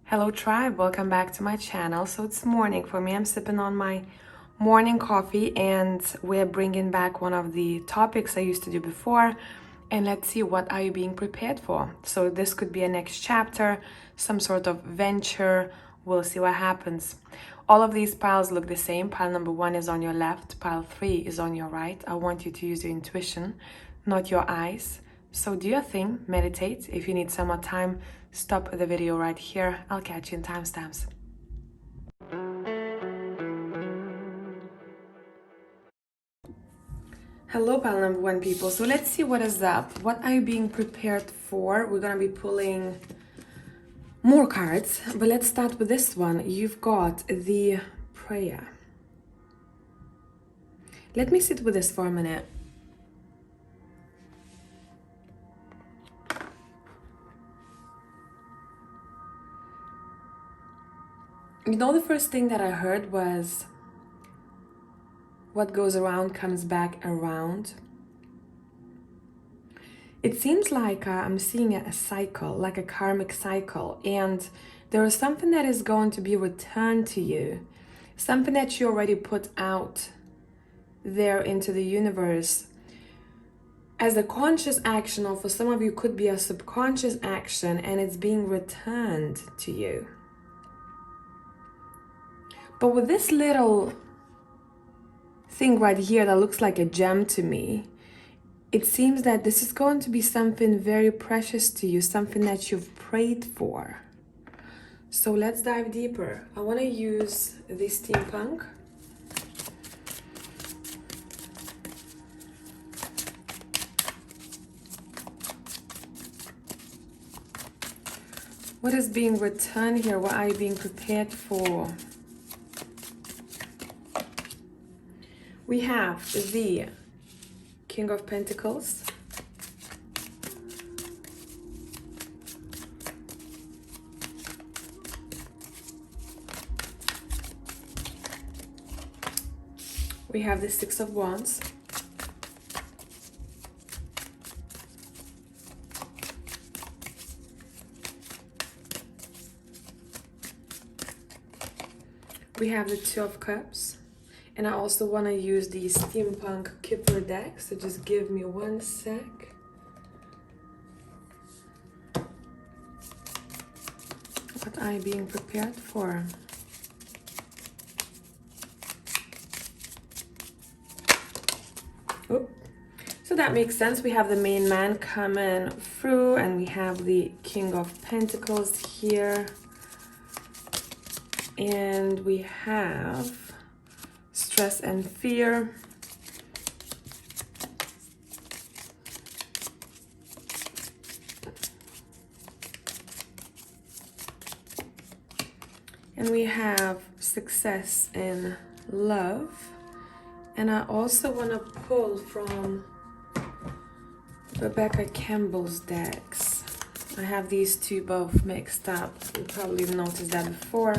Hello tribe, welcome back to my channel. So it's morning for me. I'm sipping on my morning coffee and we're bringing back one of the topics I used to do before, and let's see, what are you being prepared for? So this could be a next chapter, some sort of venture. We'll see what happens. All of these piles look the same. Pile number 1 is on your left, pile 3 is on your right. I want you to use your intuition, not your eyes. So do your thing, meditate. If you need some more time, stop the video right here. I'll catch you in timestamps. Hello, pile number 1 people. So let's see what is up. What are you being prepared for? We're gonna be pulling more cards, but let's start with this one. You've got the prayer. Let me sit with this for a minute. You know, the first thing that I heard was, what goes around comes back around. It seems like I'm seeing a cycle, like a karmic cycle, and there is something that is going to be returned to you, something that you already put out there into the universe as a conscious action, or for some of you could be a subconscious action, and it's being returned to you. But with this little thing right here that looks like a gem to me, it seems that this is going to be something very precious to you, something that you've prayed for. So let's dive deeper. I want to use the steampunk. What is being returned here? What are you being prepared for? We have the King of Pentacles, we have the Six of Wands, we have the Two of Cups. And I also want to use the steampunk Kipper deck, so just give me 1 sec. What are you being prepared for? Oop. So that makes sense. We have the main man coming through, and we have the King of Pentacles here. And we have stress and fear. And we have success in love. And I also want to pull from Rebecca Campbell's decks. I have these two both mixed up. You probably noticed that before.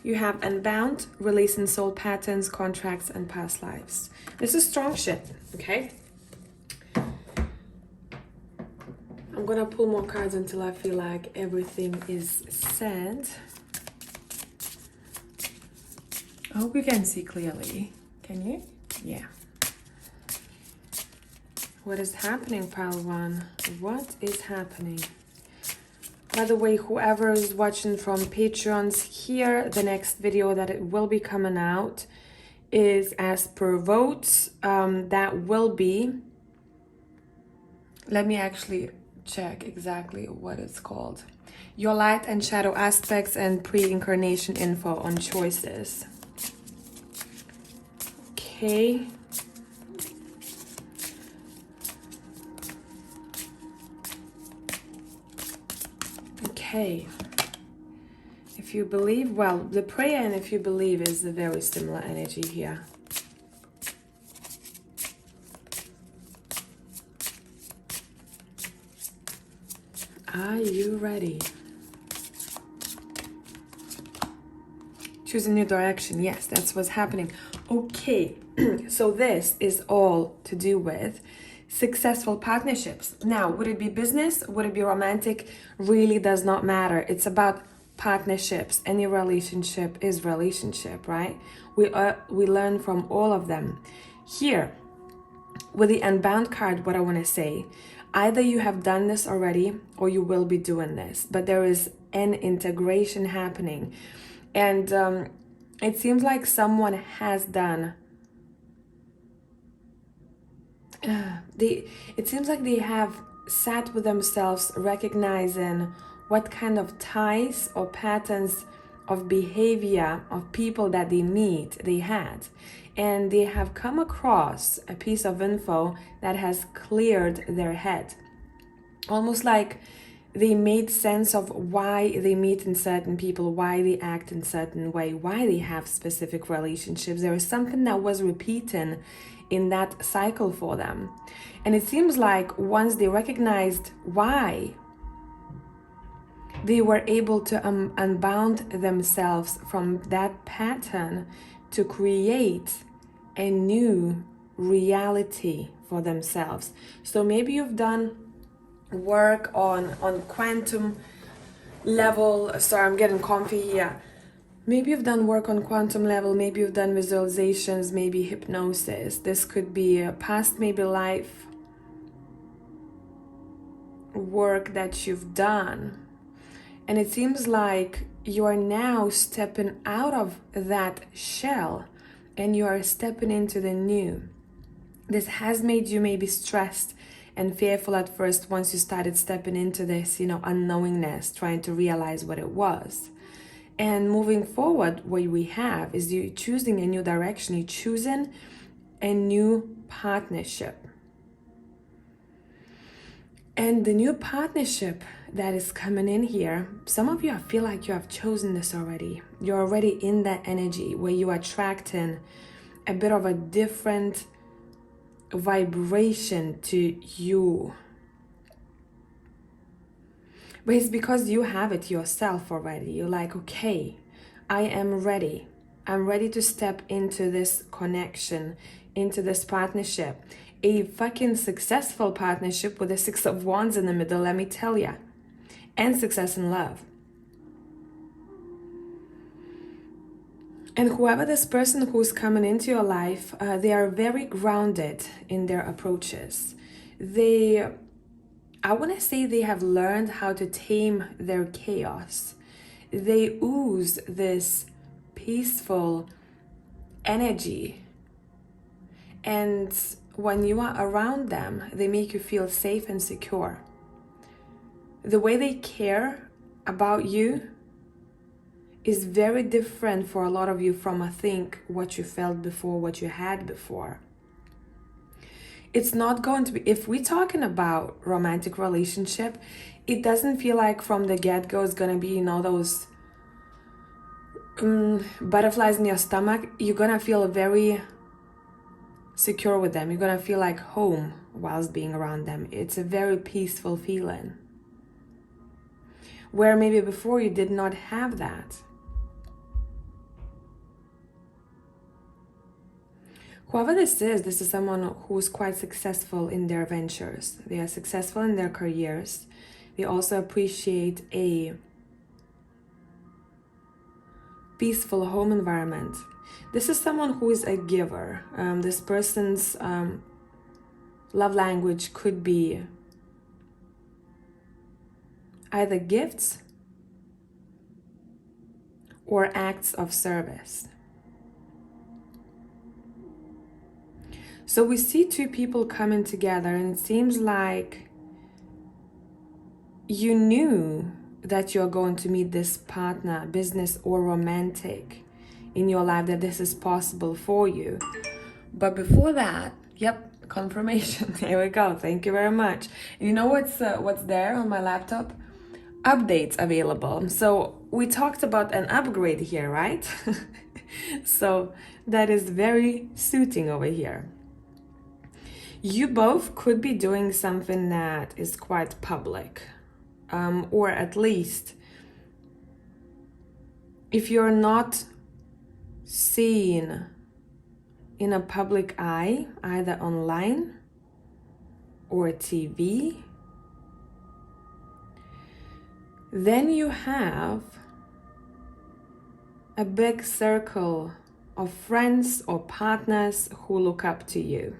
You have Unbound, releasing soul patterns, contracts, and past lives. This is strong shit, okay? I'm gonna pull more cards until I feel like everything is said. I hope you can see clearly. Can you? Yeah. What is happening, pile 1? What is happening? By the way, whoever is watching from Patreons here, the next video that it will be coming out is as per votes. That will be, let me actually check exactly what it's called. Your light and shadow aspects and pre-incarnation info on choices. Okay. Okay, if you believe, well, the prayer and if you believe is a very similar energy here. Are you ready? Choose a new direction. Yes, that's what's happening. Okay, so this is all to do with successful partnerships. Now, would it be business? Would it be romantic? Really does not matter. It's about partnerships. Any relationship is relationship, right? We learn from all of them. Here, with the Unbound card, what I want to say, either you have done this already or you will be doing this, but there is an integration happening. And it seems like someone has done it seems like they have sat with themselves, recognizing what kind of ties or patterns of behavior of people that they meet they had, and they have come across a piece of info that has cleared their head, almost like they made sense of why they meet in certain people, why they act in certain way, why they have specific relationships. There is something that was repeating in that cycle for them. And it seems like once they recognized why, they were able to unbound themselves from that pattern to create a new reality for themselves. So maybe you've done work on quantum level. Sorry, I'm getting comfy here. Maybe you've done work on quantum level, maybe you've done visualizations, maybe hypnosis. This could be a past, maybe life work that you've done. And it seems like you are now stepping out of that shell and you are stepping into the new. This has made you maybe stressed and fearful at first once you started stepping into this, unknowingness, trying to realize what it was. And moving forward, what we have is you choosing a new direction, you're choosing a new partnership. And the new partnership that is coming in here, some of you, I feel like you have chosen this already. You're already in that energy where you are attracting a bit of a different vibration to you. But it's because you have it yourself already. You're like, okay, I am ready. I'm ready to step into this connection, into this partnership. A fucking successful partnership with the Six of Wands in the middle, let me tell ya. And success in love. And whoever this person who's coming into your life, they are very grounded in their approaches. I want to say they have learned how to tame their chaos. They ooze this peaceful energy. And when you are around them, they make you feel safe and secure. The way they care about you is very different for a lot of you from, I think, what you felt before, what you had before. It's not going to be, if we're talking about romantic relationship, it doesn't feel like from the get-go it's going to be, those butterflies in your stomach. You're going to feel very secure with them. You're going to feel like home whilst being around them. It's a very peaceful feeling. Where maybe before you did not have that. Whoever this is someone who's quite successful in their ventures. They are successful in their careers. They also appreciate a peaceful home environment. This is someone who is a giver. This person's love language could be either gifts or acts of service. So we see two people coming together, and it seems like you knew that you're going to meet this partner, business or romantic, in your life, that this is possible for you. But before that, yep, confirmation. Here we go. Thank you very much. And you know what's there on my laptop? Updates available. So we talked about an upgrade here, right? So that is very suiting over here. You both could be doing something that is quite public, or at least if you're not seen in a public eye, either online or TV. Then you have a big circle of friends or partners who look up to you.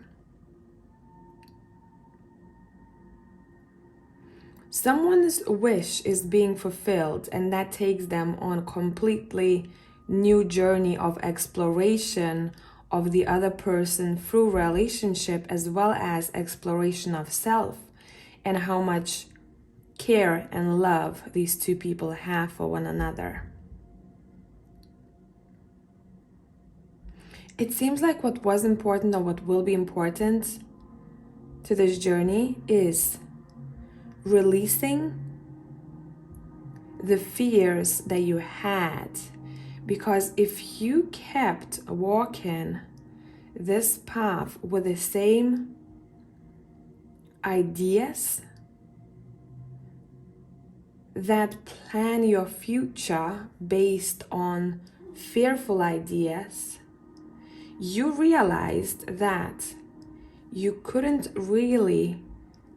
Someone's wish is being fulfilled, and that takes them on a completely new journey of exploration of the other person through relationship, as well as exploration of self and how much care and love these two people have for one another. It seems like what was important or what will be important to this journey is releasing the fears that you had. Because if you kept walking this path with the same ideas that plan your future based on fearful ideas, you realized that you couldn't really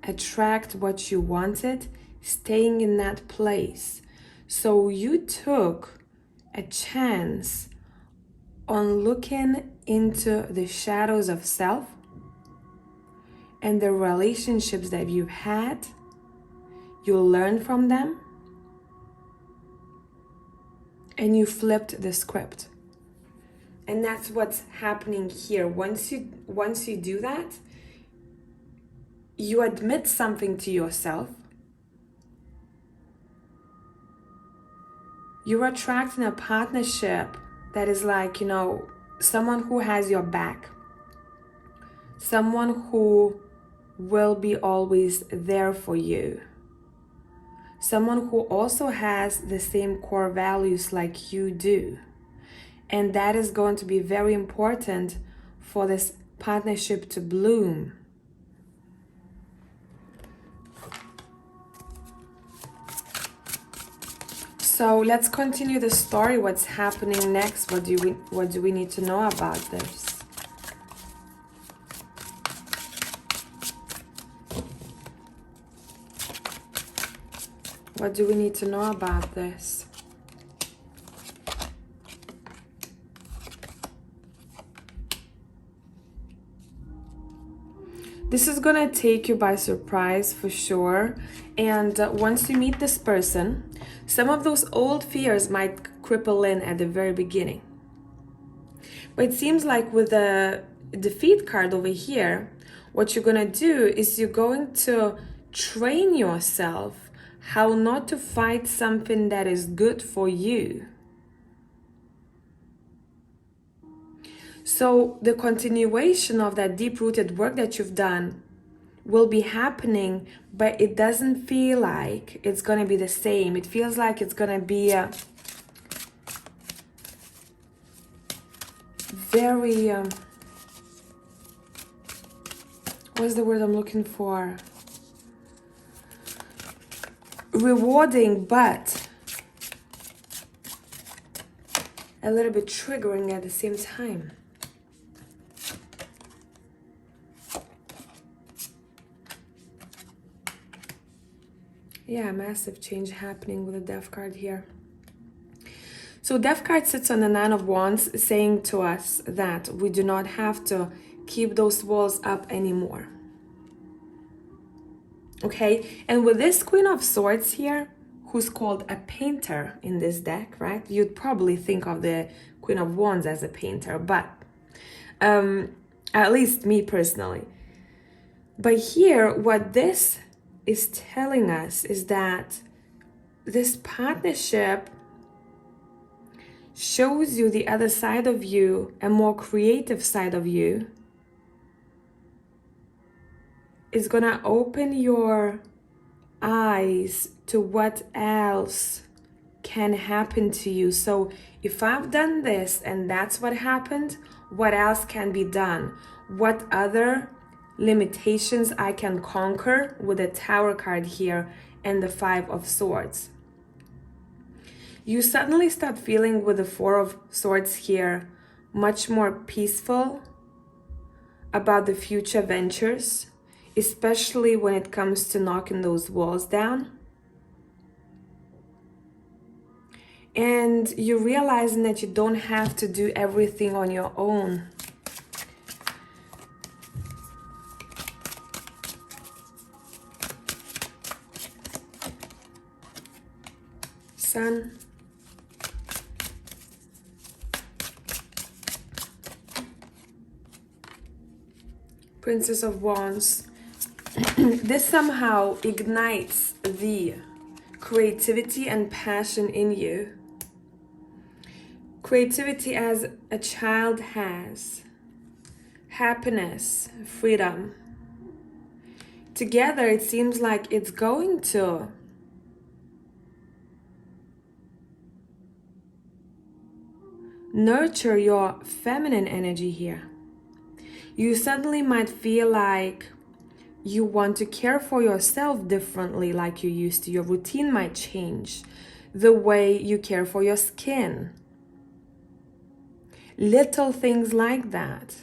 attract what you wanted staying in that place. So you took a chance on looking into the shadows of self and the relationships that you've had. You learned from them and you flipped the script. And that's what's happening here. Once you do that, you admit something to yourself. You're attracting a partnership that is like, someone who has your back. Someone who will be always there for you. Someone who also has the same core values like you do. And that is going to be very important for this partnership to bloom. So let's continue the story. What's happening next? What do we need to know about this? What do we need to know about this? This is gonna take you by surprise for sure. And once you meet this person, some of those old fears might cripple in at the very beginning. But it seems like with the defeat card over here, what you're gonna do is you're going to train yourself how not to fight something that is good for you. So the continuation of that deep-rooted work that you've done will be happening, but it doesn't feel like it's going to be the same. It feels like it's going to be a very, what's the word I'm looking for? Rewarding, but a little bit triggering at the same time. Yeah, massive change happening with the Death card here. So Death card sits on the Nine of Wands, saying to us that we do not have to keep those walls up anymore. Okay, and with this Queen of Swords here, who's called a painter in this deck, right? You'd probably think of the Queen of Wands as a painter, but at least me personally. But here, what this is telling us is that this partnership shows you the other side of you, a more creative side of you. It's gonna open your eyes to what else can happen to you. So if I've done this and that's what happened, what else can be done? What other limitations I can conquer with the Tower card here and the Five of Swords? You suddenly start feeling with the Four of Swords here much more peaceful about the future ventures. especially when it comes to knocking those walls down. And you're realizing that you don't have to do everything on your own. Sun. Princess of Wands. This somehow ignites the creativity and passion in you. Creativity as a child has. Happiness, freedom. Together it seems like it's going to nurture your feminine energy here. You suddenly might feel like you want to care for yourself differently like you used to. Your routine might change. The way you care for your skin. Little things like that.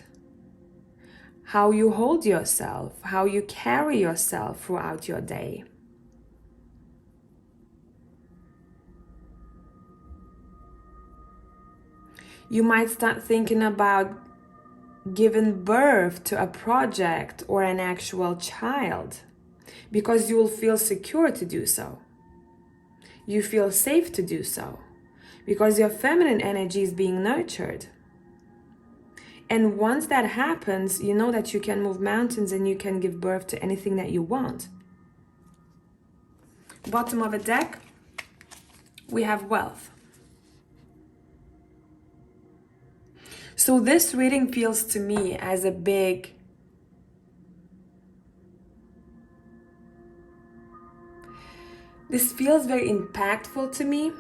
How you hold yourself, how you carry yourself throughout your day. You might start thinking about giving birth to a project or an actual child because you will feel secure to do so. You feel safe to do so because your feminine energy is being nurtured. And once that happens, you know that you can move mountains and you can give birth to anything that you want. Bottom of the deck, we have wealth. So this reading feels to me as a big this feels very impactful to me.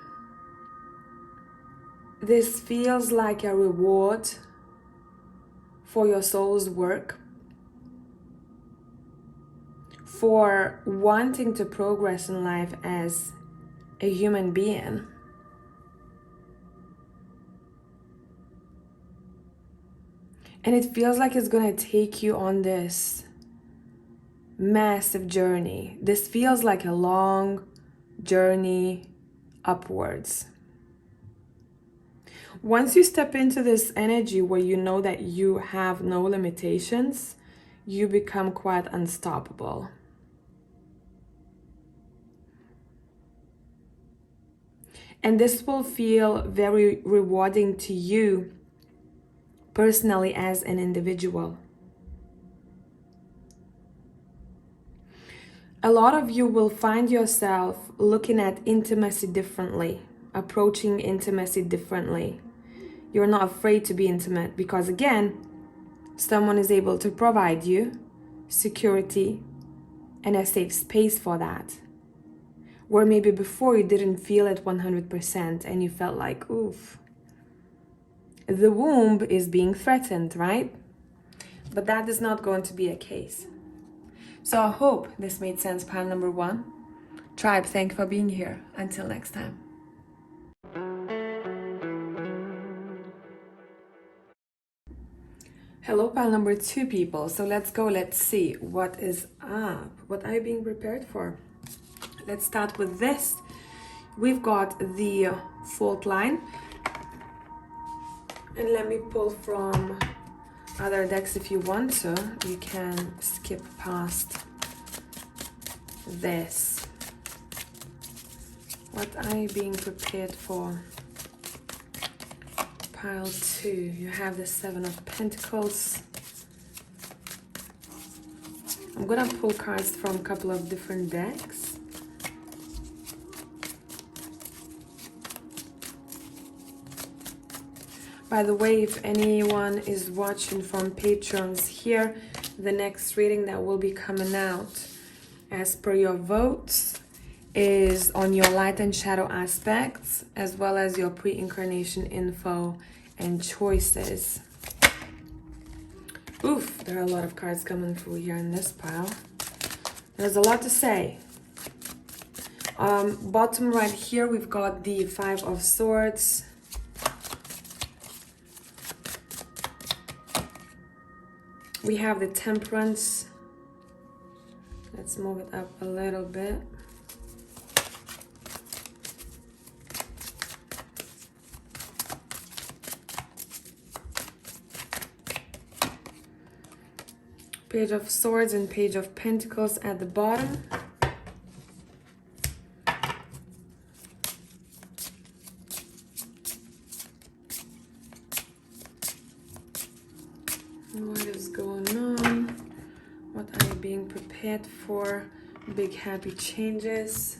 This feels like a reward for your soul's work, for wanting to progress in life as a human being. And it feels like it's going to take you on this massive journey. This feels like a long journey upwards. Once you step into this energy where you know that you have no limitations, you become quite unstoppable. And this will feel very rewarding to you personally as an individual. A lot of you will find yourself looking at intimacy differently, approaching intimacy differently. You're not afraid to be intimate because, again, someone is able to provide you security and a safe space for that. Where maybe before you didn't feel it 100% and you felt like, oof, the womb is being threatened, right? But that is not going to be a case. So I hope this made sense, pile number one. Tribe, thank you for being here. Until next time. Hello, pile number two, people. So let's go. Let's see what is up. What are you being prepared for? Let's start with this. We've got the fault line. And let me pull from other decks if you want to. You can skip past this. What are you being prepared for? Pile two, you have the Seven of Pentacles. I'm gonna pull cards from a couple of different decks. By the way, if anyone is watching from Patrons here, the next reading that will be coming out as per your votes is on your light and shadow aspects, as well as your pre-incarnation info and choices. Oof, there are a lot of cards coming through here in this pile. There's a lot to say. Bottom right here, we've got the Five of Swords. We have the Temperance. Let's move it up a little bit. Page of Swords and Page of Pentacles at the bottom. What is going on? What are you being prepared for? Big happy changes.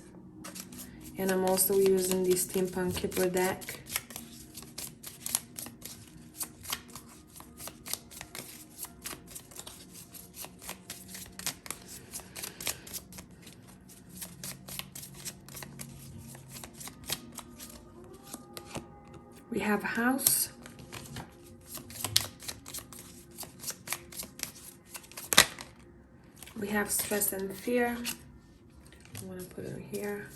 And I'm also using the Steampunk Kipper deck. We have House. We have Stress and Fear. I want to put it here.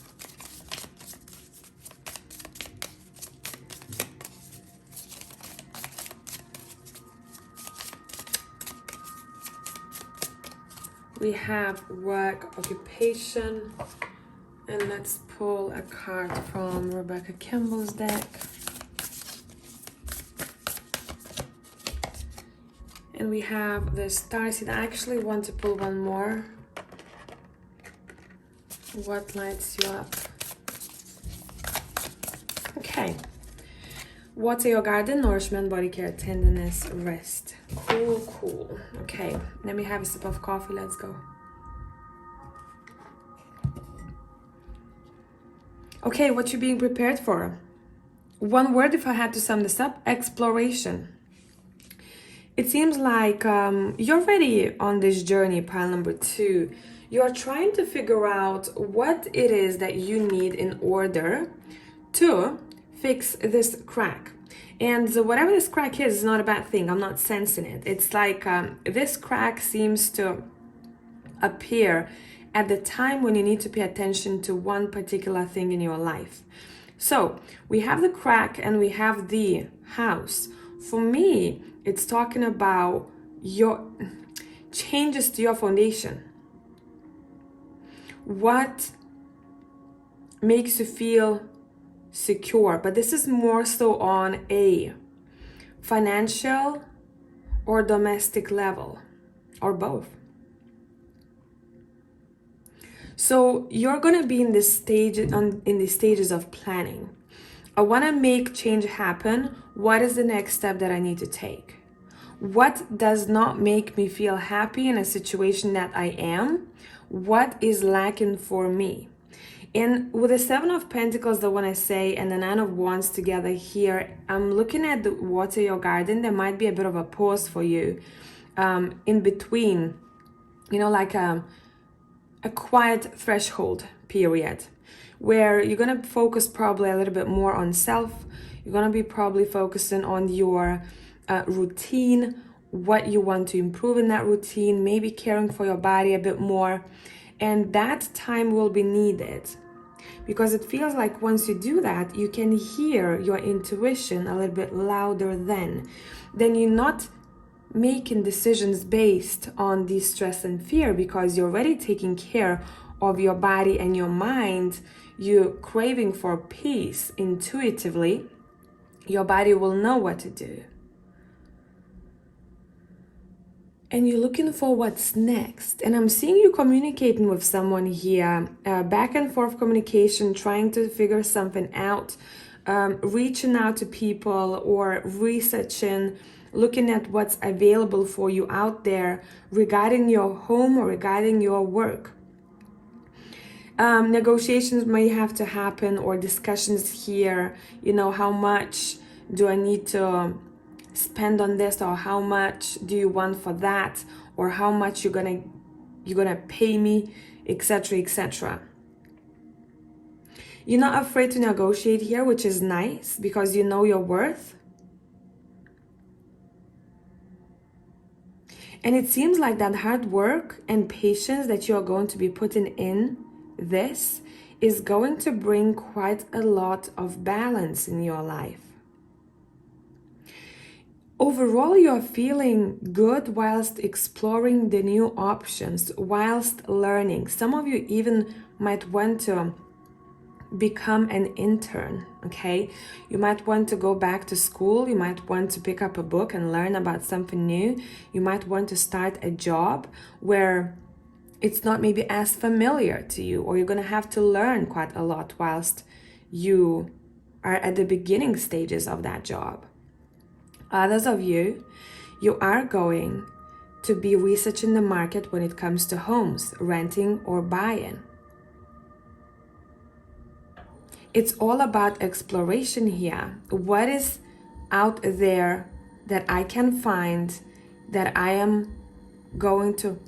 We have Work, Occupation. And let's pull a card from Rebecca Campbell's deck. And we have the Starseed. I actually want to pull one more. What lights you up? Okay. Water your garden, nourishment, body care, tenderness, rest. Cool, cool. Okay, let me have a sip of coffee. Let's go. Okay, what you being prepared for? One word, if I had to sum this up: exploration. It seems like you're ready on this journey, pile number 2. You're trying to figure out what it is that you need in order to fix this crack. And whatever this crack is not a bad thing. I'm not sensing it. It's like this crack seems to appear at the time when you need to pay attention to one particular thing in your life. So we have the crack and we have the House. For me, it's talking about your changes to your foundation. What makes you feel secure? But this is more so on a financial or domestic level, or both. So you're gonna be in this stage, in the stages of planning. I want to make change happen. What is the next step that I need to take? What does not make me feel happy in a situation that I am? What is lacking for me? And with the Seven of Pentacles, the one I say, and the Nine of Wands together here, I'm looking at the water your garden. There might be a bit of a pause for you in between, you know, like a quiet threshold period, where you're going to focus probably a little bit more on self. You're going to be probably focusing on your routine, what you want to improve in that routine, maybe caring for your body a bit more. And that time will be needed, because it feels like once you do that, you can hear your intuition a little bit louder then you're not making decisions based on the stress and fear, because you're already taking care of your body and your mind. You're craving for peace intuitively. Your body will know what to do. And you're looking for what's next. And I'm seeing you communicating with someone here, back and forth communication, trying to figure something out, reaching out to people or researching, looking at what's available for you out there regarding your home or regarding your work. Negotiations may have to happen, or discussions here, you know, how much do I need to spend on this, or how much do you want for that, or how much you're gonna pay me, etc., etc. You're not afraid to negotiate here, which is nice, because you know your worth. And it seems like that hard work and patience that you're going to be putting in this is going to bring quite a lot of balance in your life. Overall, you're feeling good whilst exploring the new options, whilst learning. Some of you even might want to become an intern, okay? You might want to go back to school. You might want to pick up a book and learn about something new. You might want to start a job where it's not maybe as familiar to you, or you're going to have to learn quite a lot whilst you are at the beginning stages of that job. Others of you, you are going to be researching the market when it comes to homes, renting or buying. It's all about exploration here. What is out there that I can find that I am going to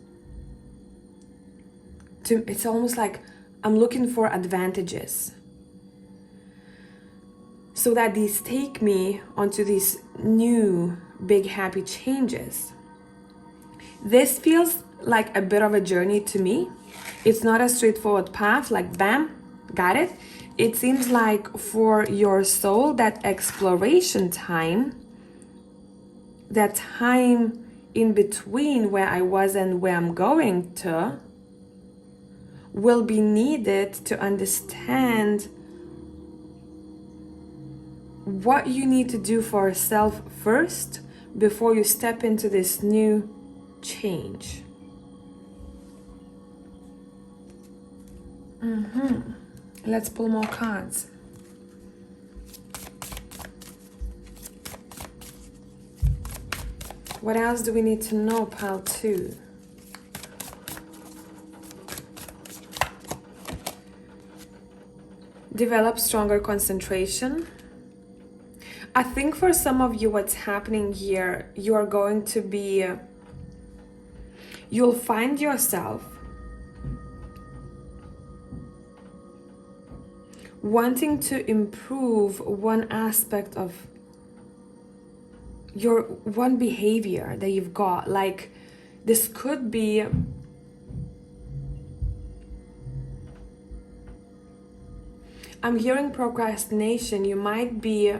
it's almost like I'm looking for advantages, so that these take me onto these new big happy changes. This feels like a bit of a journey to me. It's not a straightforward path, like bam, got it. It seems like for your soul, that exploration time, that time in between where I was and where I'm going to, will be needed to understand what you need to do for yourself first before you step into this new change. Let's pull more cards. What else do we need to know, pile 2? Develop stronger concentration. I think for some of you, what's happening here, you are going to be, you'll find yourself wanting to improve one aspect of your one behavior that you've got. Like, this could be I'm hearing procrastination. You might be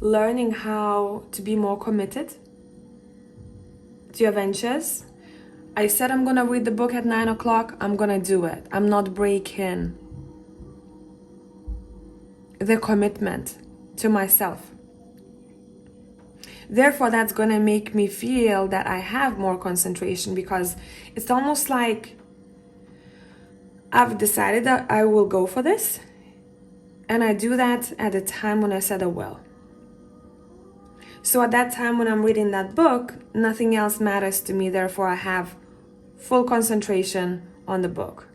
learning how to be more committed to your ventures. I said I'm gonna read the book at 9 o'clock. I'm gonna do it. I'm not breaking the commitment to myself. Therefore, that's gonna make me feel that I have more concentration, because it's almost like I've decided that I will go for this, and I do that at the time when I said I will. So at that time when I'm reading that book, nothing else matters to me, therefore I have full concentration on the book.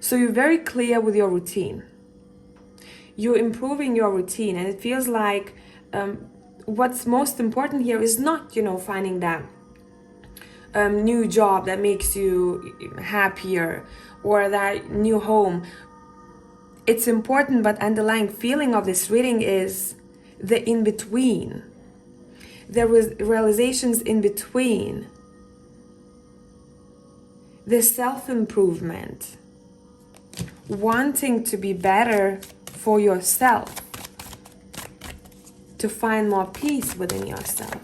So you're very clear with your routine. You're improving your routine, and it feels like what's most important here is not, finding that new job that makes you happier, or that new home. It's important, but underlying feeling of this reading is the in-between. There was realizations in between. The self-improvement. Wanting to be better for yourself. To find more peace within yourself.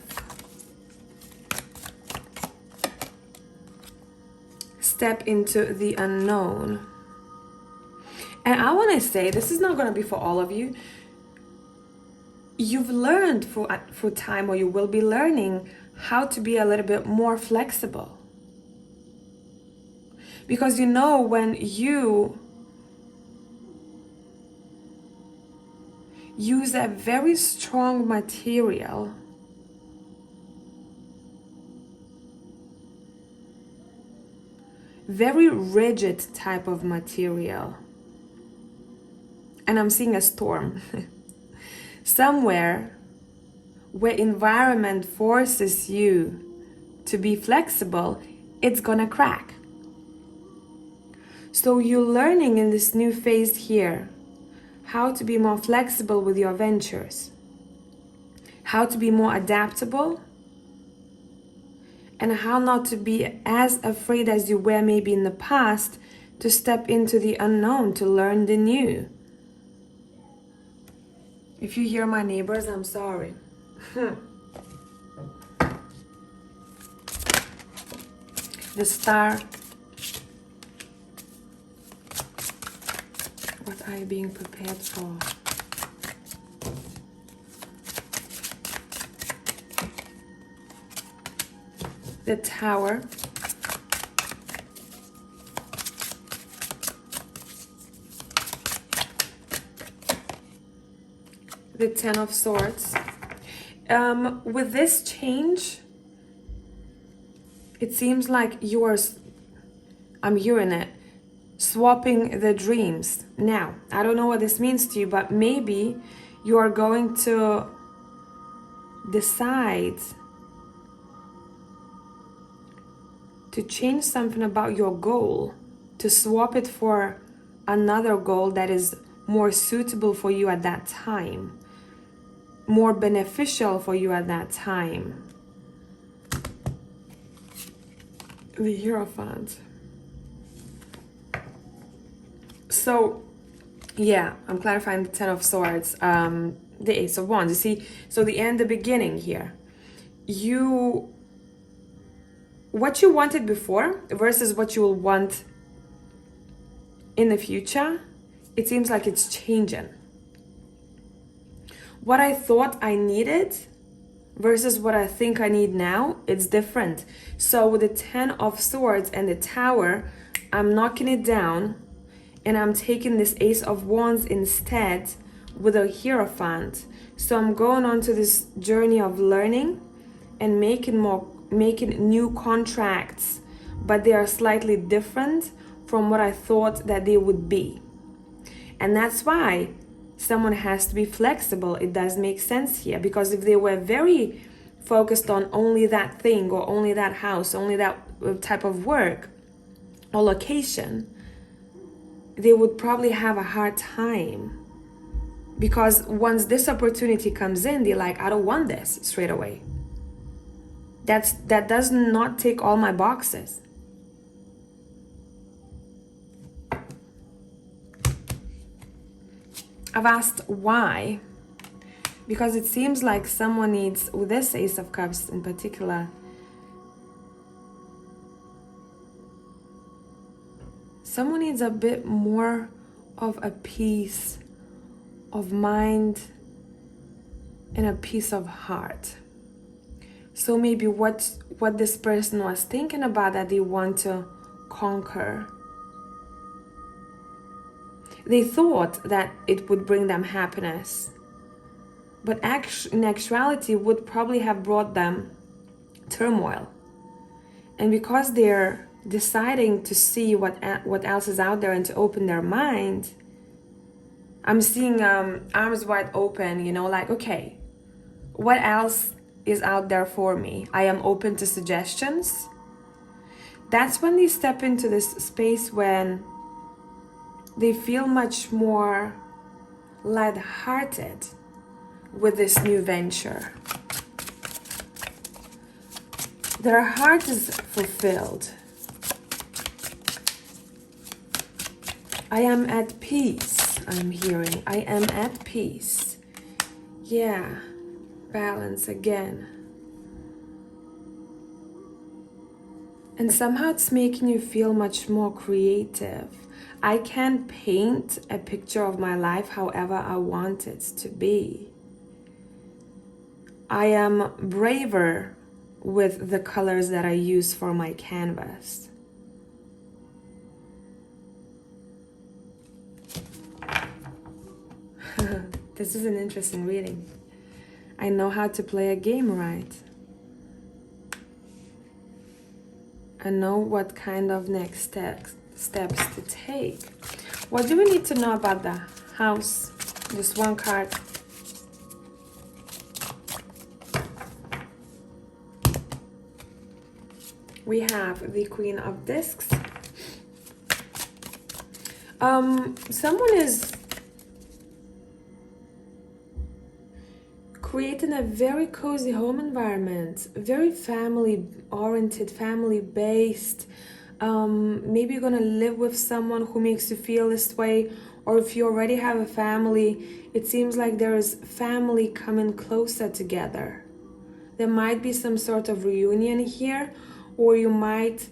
Step into the unknown. And I want to say, this is not going to be for all of you. You've learned for time, or you will be learning how to be a little bit more flexible. Because when you use a very strong material, very rigid type of material, and I'm seeing a storm somewhere where environment forces you to be flexible, it's gonna crack. So you're learning in this new phase here how to be more flexible with your ventures, how to be more adaptable, and how not to be as afraid as you were maybe in the past to step into the unknown, to learn the new. If you hear my neighbors, I'm sorry. The Star. What are you being prepared for? The Tower. The Ten of Swords. With this change, it seems like you are, I'm hearing it, swapping the dreams. Now, I don't know what this means to you, but maybe you are going to decide to change something about your goal, to swap it for another goal that is more suitable for you at that time, more beneficial for you at that time. The Hierophant. So, yeah, I'm clarifying the Ten of Swords, the Ace of Wands. You see, so the end, the beginning here. What you wanted before versus what you will want in the future, it seems like it's changing. What I thought I needed versus what I think I need now, it's different. So with the Ten of Swords and the Tower, I'm knocking it down and I'm taking this Ace of Wands instead with a Hierophant. So I'm going on to this journey of learning and making new contracts, but they are slightly different from what I thought that they would be. And that's why someone has to be flexible. It does make sense here, because if they were very focused on only that thing or only that house, only that type of work or location, they would probably have a hard time, because once this opportunity comes in, they're like, I don't want this straight away. That does not tick all my boxes. I've asked why, because it seems like someone needs, with this Ace of Cups in particular, someone needs a bit more of a peace of mind and a peace of heart. So maybe what this person was thinking about that they want to conquer, they thought that it would bring them happiness, but in actuality would probably have brought them turmoil. And because they're deciding to see what else is out there and to open their mind, I'm seeing arms wide open, you know, like, okay, what else is out there for me? I am open to suggestions. That's when they step into this space when they feel much more light-hearted with this new venture. Their heart is fulfilled. I am at peace, I'm hearing. I am at peace. Yeah, balance again. And somehow it's making you feel much more creative. I can paint a picture of my life however I want it to be. I am braver with the colors that I use for my canvas. This is an interesting reading. I know how to play a game right. I know what kind of next steps to take. What do we need to know about the house? Just one card. We have the Queen of Discs. Someone is creating a very cozy home environment, very family-oriented, family-based. Maybe you're gonna live with someone who makes you feel this way, Or if you already have a family, it seems like there is family coming closer together. There might be some sort of reunion here, or you might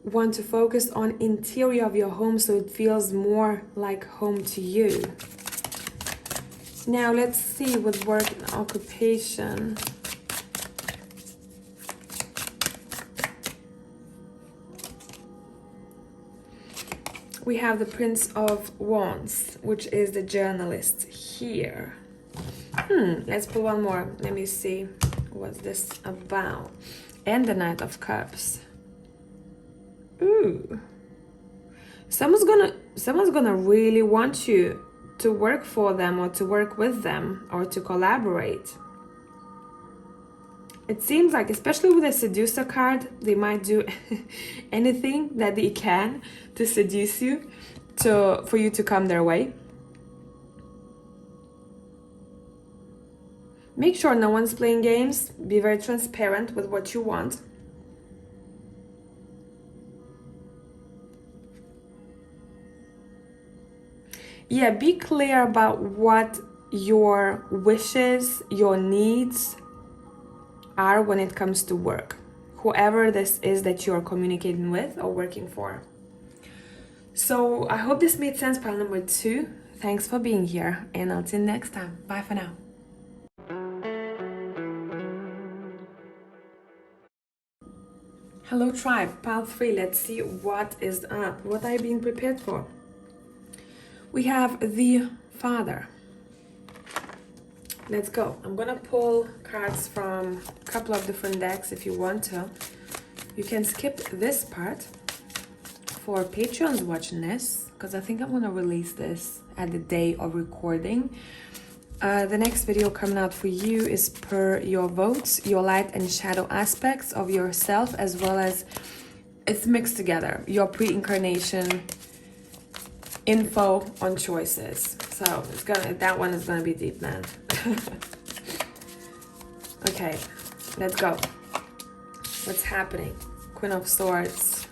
want to focus on interior of your home so it feels more like home to you. Now let's see with work and occupation. We have the Prince of Wands, which is the journalist here. Let's pull one more. Let me see what's this about. And the Knight of Cups. Ooh. Someone's gonna really want you to work for them, or to work with them, or to collaborate. It seems like, especially with the Seducer card, they might do anything that they can to seduce you, for you to come their way. Make sure no one's playing games. Be very transparent with what you want. Yeah, be clear about what your wishes, your needs are when it comes to work. Whoever this is that you are communicating with or working for. So I hope this made sense, pile number 2. Thanks for being here, and I'll see you next time. Bye for now. Hello tribe, pile 3. Let's see what is up. What are you being prepared for? We have the Father. Let's go. I'm gonna pull cards from a couple of different decks if you want to. You can skip this part for Patreons watching this, because I think I'm gonna release this at the day of recording. The next video coming out for you is per your votes, your light and shadow aspects of yourself, as well as it's mixed together, your pre-incarnation info on choices. So that one is gonna be deep, man. Okay, let's go. What's happening? Queen of Swords.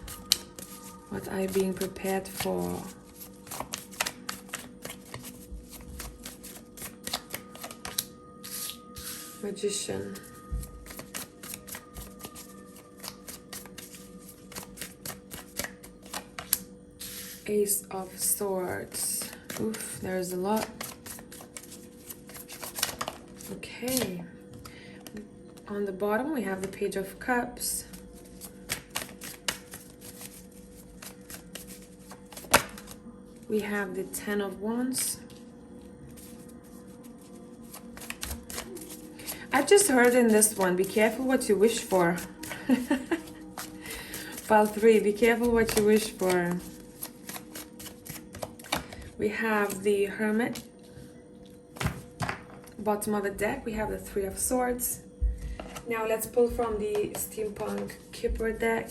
What are you being prepared for? Magician. Ace of Swords. Oof, there's a lot. Okay. On the bottom, we have the Page of Cups. We have the Ten of Wands. I just heard in this one, be careful what you wish for. Pile 3, be careful what you wish for. We have the Hermit. Bottom of the deck, we have the Three of Swords. Now let's pull from the Steampunk Kipper deck.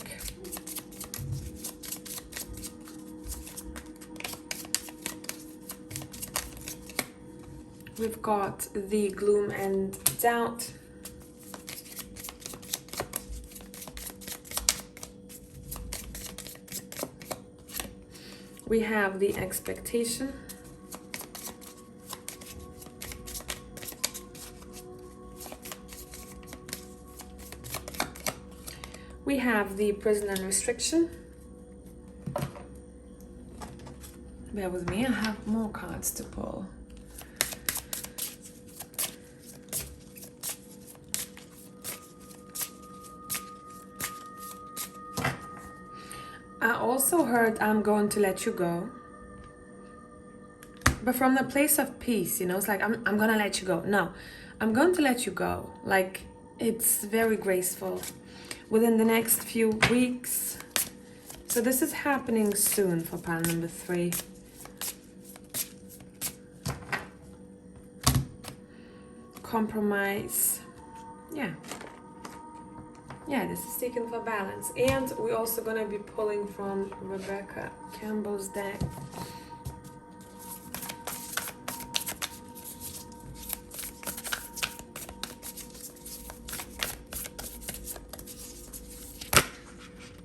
We've got the Gloom and Doubt. We have the Expectation. We have the Prison and Restriction. Bear with me, I have more cards to pull. I also heard I'm going to let you go. But from the place of peace, you know, it's like I'm gonna let you go. No, I'm going to let you go. Like, it's very graceful. Within the next few weeks. So this is happening soon for pile number 3. Compromise. Yeah, this is seeking for balance. And we're also going to be pulling from Rebecca Campbell's deck.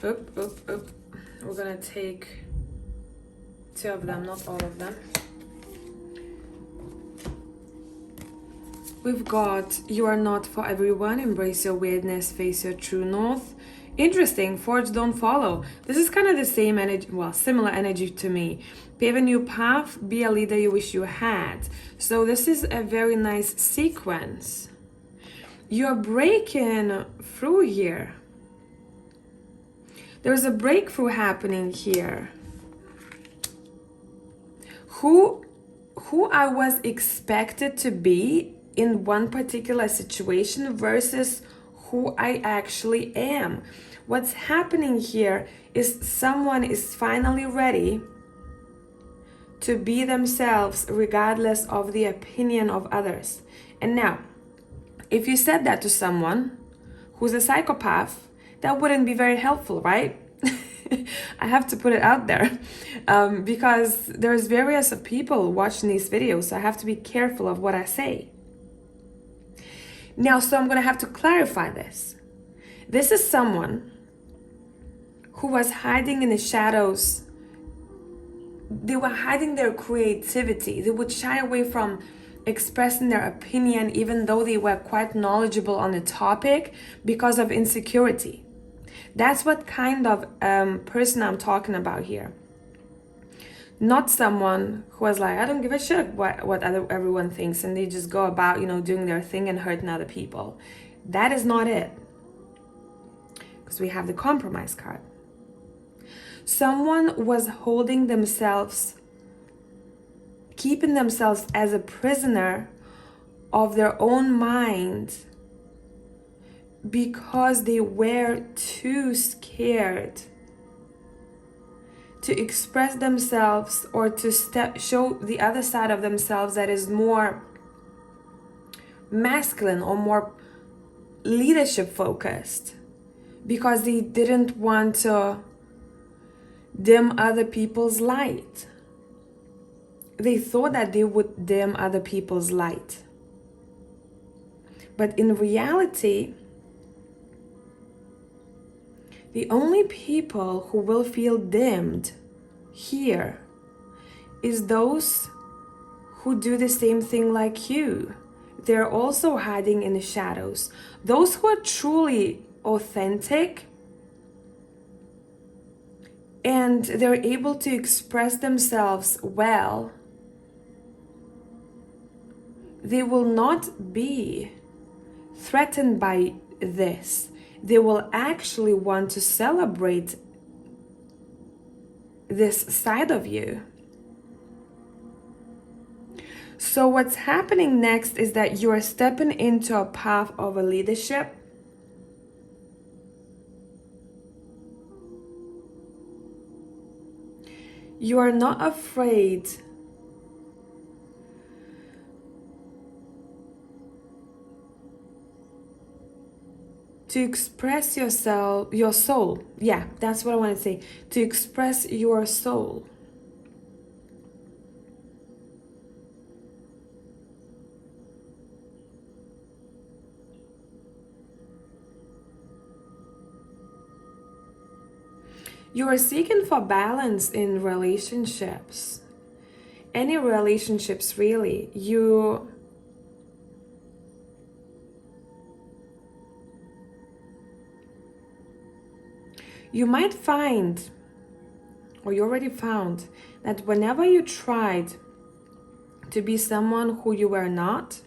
We're going to take 2 of them, not all of them. We've got, you are not for everyone, embrace your weirdness, face your true north. Interesting, forge, don't follow. This is kind of the same energy, well, similar energy to me. Pave a new path, be a leader you wish you had. So this is a very nice sequence. You're breaking through here. There's a breakthrough happening here. Who I was expected to be in one particular situation versus who I actually am. What's happening here is someone is finally ready to be themselves regardless of the opinion of others. And now, if you said that to someone who's a psychopath, that wouldn't be very helpful, right? I have to put it out there because there's various people watching these videos, so I have to be careful of what I say. Now, so I'm going to have to clarify this. This is someone who was hiding in the shadows. They were hiding their creativity. They would shy away from expressing their opinion even though they were quite knowledgeable on the topic because of insecurity. That's what kind of person I'm talking about here. Not someone who was like, I don't give a shit what everyone thinks, and they just go about, doing their thing and hurting other people. That is not it. Because we have the compromise card. Someone was holding themselves, keeping themselves as a prisoner of their own mind because they were too scared to express themselves or to show the other side of themselves that is more masculine or more leadership focused, because they didn't want to dim other people's light. They thought that they would dim other people's light. But in reality, the only people who will feel dimmed here is those who do the same thing like you. They're also hiding in the shadows. Those who are truly authentic and they're able to express themselves well, they will not be threatened by this. They will actually want to celebrate this side of you. So what's happening next is that you are stepping into a path of a leadership. You are not afraid to express yourself, your soul. Yeah, that's what I want to say. To express your soul. You are seeking for balance in relationships. Any relationships, really. You might find, or you already found, that whenever you tried to be someone who you were not,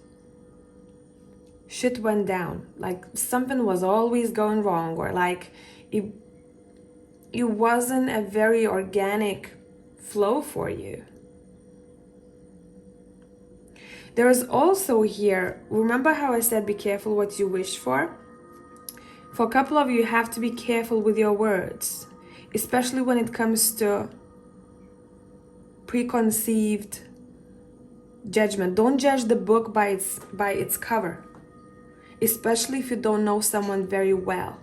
shit went down. Like something was always going wrong, or like it wasn't a very organic flow for you. There is also here, remember how I said be careful what you wish for? For a couple of you, you have to be careful with your words, especially when it comes to preconceived judgment. Don't judge the book by its cover, especially if you don't know someone very well.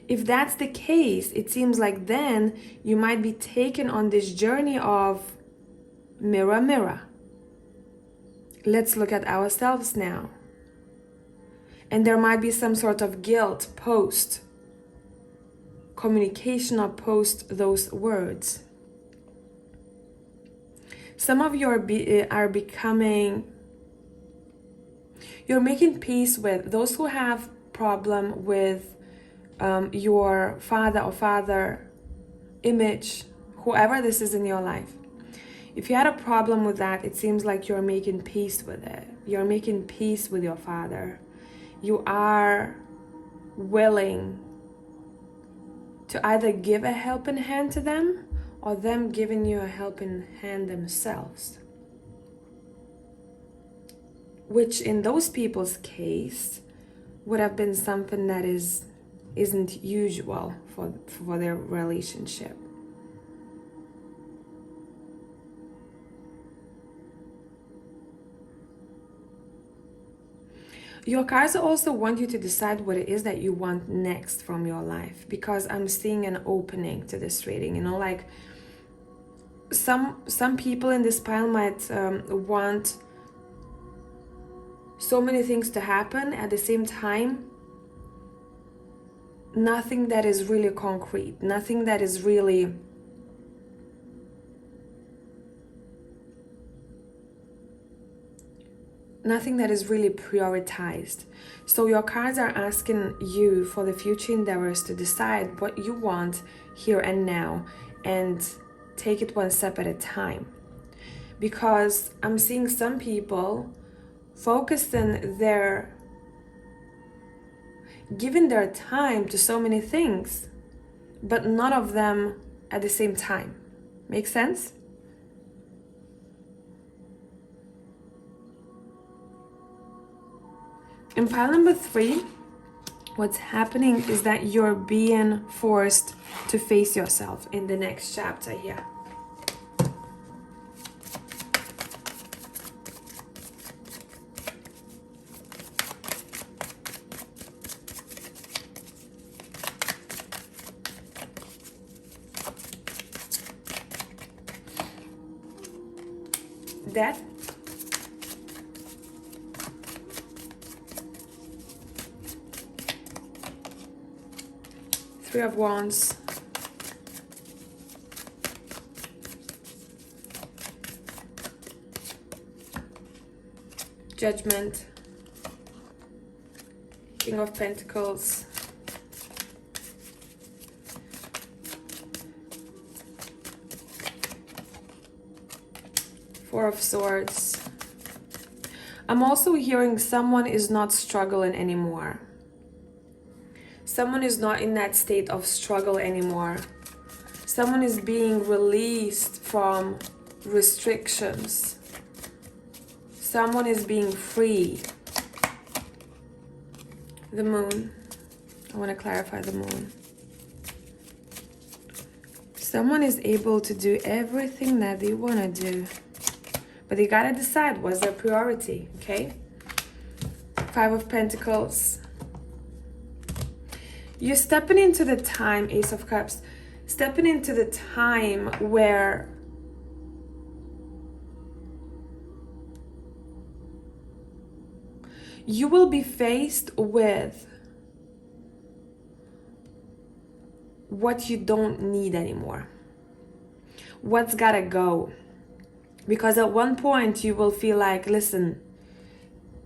If that's the case, it seems like then you might be taken on this journey of mirror, mirror. Let's look at ourselves now. And there might be some sort of guilt post communication or post those words. Some of you are becoming, you're making peace with those who have problem with your father or father image, whoever this is in your life. If you had a problem with that, it seems like you're making peace with it. You're making peace with your father. You are willing to either give a helping hand to them or them giving you a helping hand themselves. Which in those people's case would have been something that isn't usual for their relationship. Your cards also want you to decide what it is that you want next from your life, because I'm seeing an opening to this reading. You know, like some people in this pile might want so many things to happen at the same time. Nothing that is really concrete, nothing that is really prioritized. So your cards are asking you for the future endeavors to decide what you want here and now and take it one step at a time. Because I'm seeing some people focusing giving their time to so many things, but none of them at the same time. Make sense? In pile number 3, what's happening is that you're being forced to face yourself in the next chapter here. Death. Three of Wands. Judgment. King of Pentacles. Four of Swords. I'm also hearing someone is not struggling anymore. Someone is not in that state of struggle anymore. Someone is being released from restrictions. Someone is being free. The Moon. I want to clarify the Moon. Someone is able to do everything that they want to do. But they gotta decide what's their priority, okay? Five of Pentacles. You're stepping into the time, Ace of Cups, stepping into the time where you will be faced with what you don't need anymore. What's gotta go. Because at one point you will feel like, listen,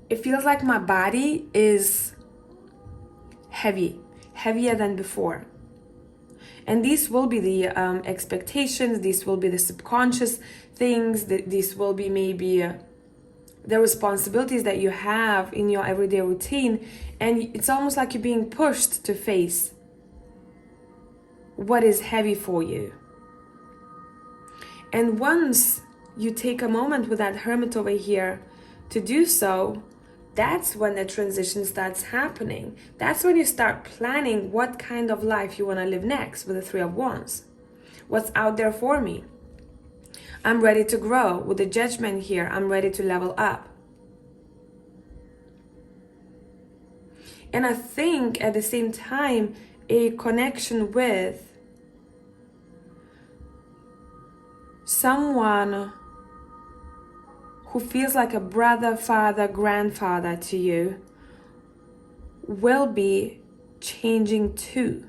it feels like my body is heavier than before. And these will be the expectations, these will be the subconscious things, these will be maybe the responsibilities that you have in your everyday routine. And it's almost like you're being pushed to face what is heavy for you. And once you take a moment with that Hermit over here to do so, that's when the transition starts happening. That's when you start planning what kind of life you want to live next with the Three of Wands. What's out there for me? I'm ready to grow. With the Judgment here, I'm ready to level up. And I think at the same time, a connection with someone who feels like a brother, father, grandfather to you, will be changing too.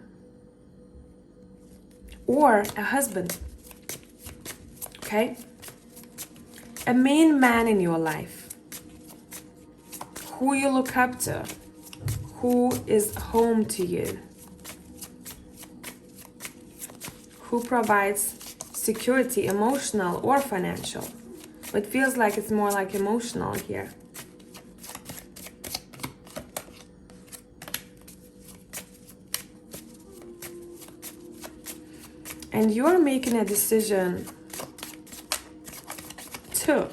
Or a husband, okay? A main man in your life, who you look up to, who is home to you, who provides security, emotional or financial. It feels like it's more like emotional here. And you're making a decision too.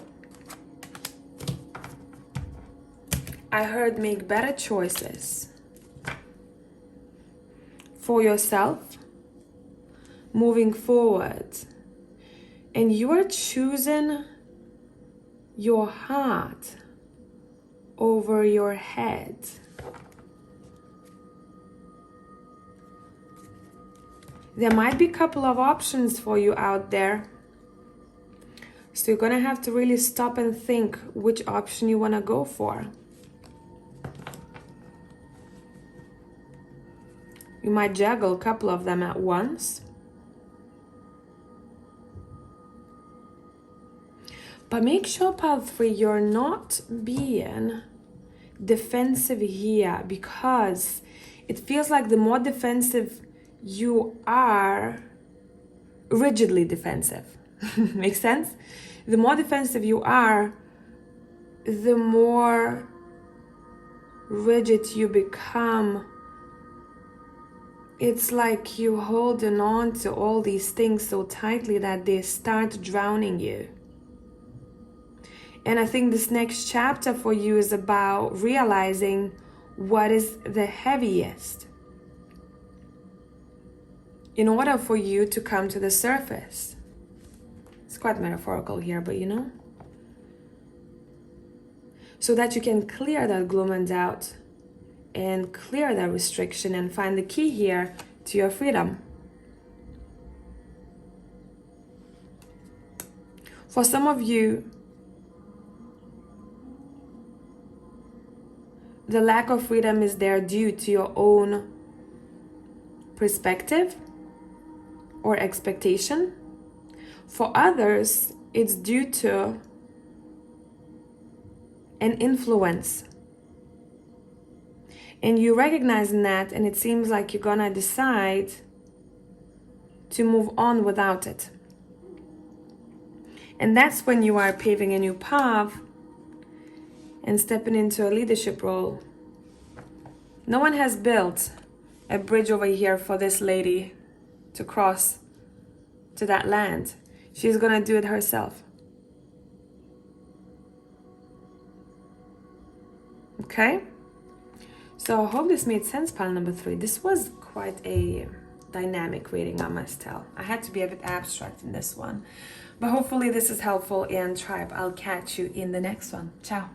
I heard make better choices for yourself moving forward. And you are choosing your heart over your head. There might be a couple of options for you out there. So you're gonna have to really stop and think which option you wanna go for. You might juggle a couple of them at once. But make sure, pile 3, you're not being defensive here, because it feels like the more defensive you are, rigidly defensive. Makes sense? The more defensive you are, the more rigid you become. It's like you holding on to all these things so tightly that they start drowning you. And I think this next chapter for you is about realizing what is the heaviest in order for you to come to the surface. It's quite metaphorical here, but you know. So that you can clear that gloom and doubt and clear that restriction and find the key here to your freedom. For some of you, the lack of freedom is there due to your own perspective or expectation. For others, it's due to an influence. And you recognizing that, and it seems like you're gonna decide to move on without it. And that's when you are paving a new path and stepping into a leadership role. No one has built a bridge over here for this lady to cross to that land. She's gonna do it herself. Okay? So I hope this made sense, pile number 3. This was quite a dynamic reading, I must tell. I had to be a bit abstract in this one. But hopefully this is helpful, and tribe, I'll catch you in the next one. Ciao.